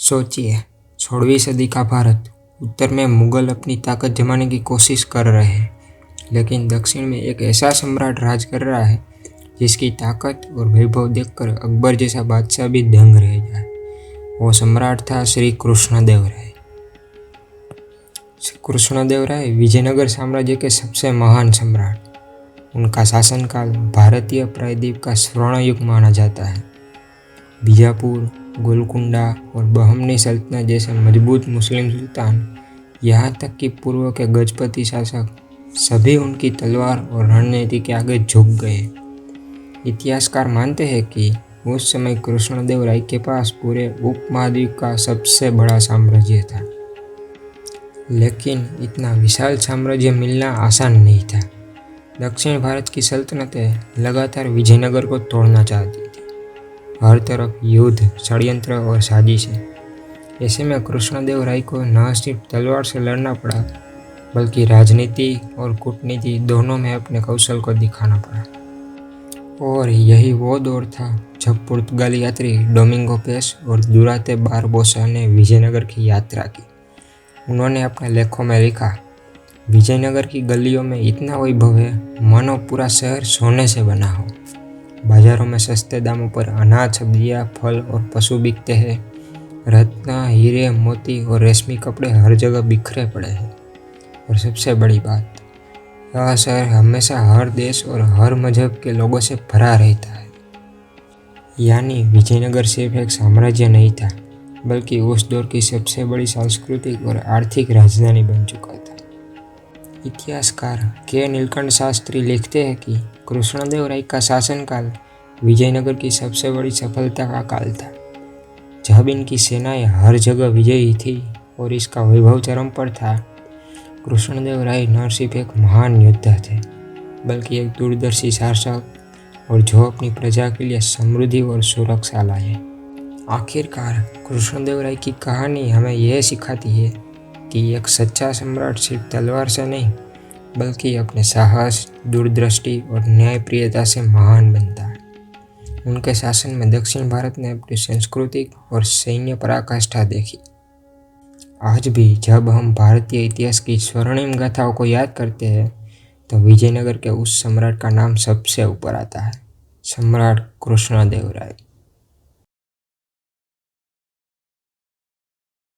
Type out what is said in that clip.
सोचिए, 16वीं सदी का भारत। उत्तर में मुगल अपनी ताकत जमाने की कोशिश कर रहे हैं, लेकिन दक्षिण में एक ऐसा सम्राट राज कर रहा है जिसकी ताकत और वैभव देखकर अकबर जैसा बादशाह भी दंग रह जाए। वो सम्राट था श्री कृष्णदेवराय। कृष्णदेवराय विजयनगर साम्राज्य के सबसे महान सम्राट। उनका शासनकाल भारतीय प्रायद्वीप का स्वर्ण युग माना जाता है। बीजापुर, गोलकुंडा और बहमनी सल्तनत जैसे मजबूत मुस्लिम सुल्तान, यहाँ तक कि पूर्व के गजपति शासक, सभी उनकी तलवार और रणनीति के आगे झुक गए। इतिहासकार मानते हैं कि उस समय कृष्णदेवराय के पास पूरे उपमहाद्वीप का सबसे बड़ा साम्राज्य था, लेकिन इतना विशाल साम्राज्य मिलना आसान नहीं था। दक्षिण भारत की सल्तनतें लगातार विजयनगर को तोड़ना चाहती थी। हर तरफ युद्ध, षड्यंत्र और साजिशें। ऐसे में कृष्णदेवराय को न सिर्फ तलवार से लड़ना पड़ा, बल्कि राजनीति और कूटनीति दोनों में अपने कौशल को दिखाना पड़ा। और यही वो दौर था जब पुर्तगाली यात्री डोमिंगो पेस और दुराते बारबोसा ने विजयनगर की यात्रा की। उन्होंने अपने लेखों में लिखा, विजयनगर की गलियों में इतना वैभव है, मानो पूरा शहर सोने से बना हो। बाजारों में सस्ते दामों पर अनाज, सब्जियां, फल और पशु बिकते हैं। रत्न, हीरे, मोती और रेशमी कपड़े हर जगह बिखरे पड़े हैं। और सबसे बड़ी बात, यह शहर हमेशा हर देश और हर मजहब के लोगों से भरा रहता है। यानी विजयनगर सिर्फ एक साम्राज्य नहीं था, बल्कि उस दौर की सबसे बड़ी सांस्कृतिक और आर्थिक राजधानी बन चुका था। इतिहासकार के नीलकंठ शास्त्री लिखते हैं कि कृष्णदेवराय का शासनकाल विजयनगर की सबसे बड़ी सफलता का काल था, जब इनकी सेनाएं हर जगह विजयी थी और इसका वैभव चरम पर था। कृष्णदेवराय न सिर्फ एक महान योद्धा थे, बल्कि एक दूरदर्शी शासक और जो अपनी प्रजा के लिए समृद्धि और सुरक्षा लाए। आखिरकार कृष्णदेवराय की कहानी हमें यह सिखाती है कि एक सच्चा सम्राट सिर्फ तलवार से नहीं, बल्कि अपने साहस, दूरदृष्टि और न्यायप्रियता से महान बनता है। उनके शासन में दक्षिण भारत ने अपनी सांस्कृतिक और सैन्य पराकाष्ठा देखी। आज भी जब हम भारतीय इतिहास की स्वर्णिम गाथाओं को याद करते हैं, तो विजयनगर के उस सम्राट का नाम सबसे ऊपर आता है, सम्राट कृष्णदेवराय।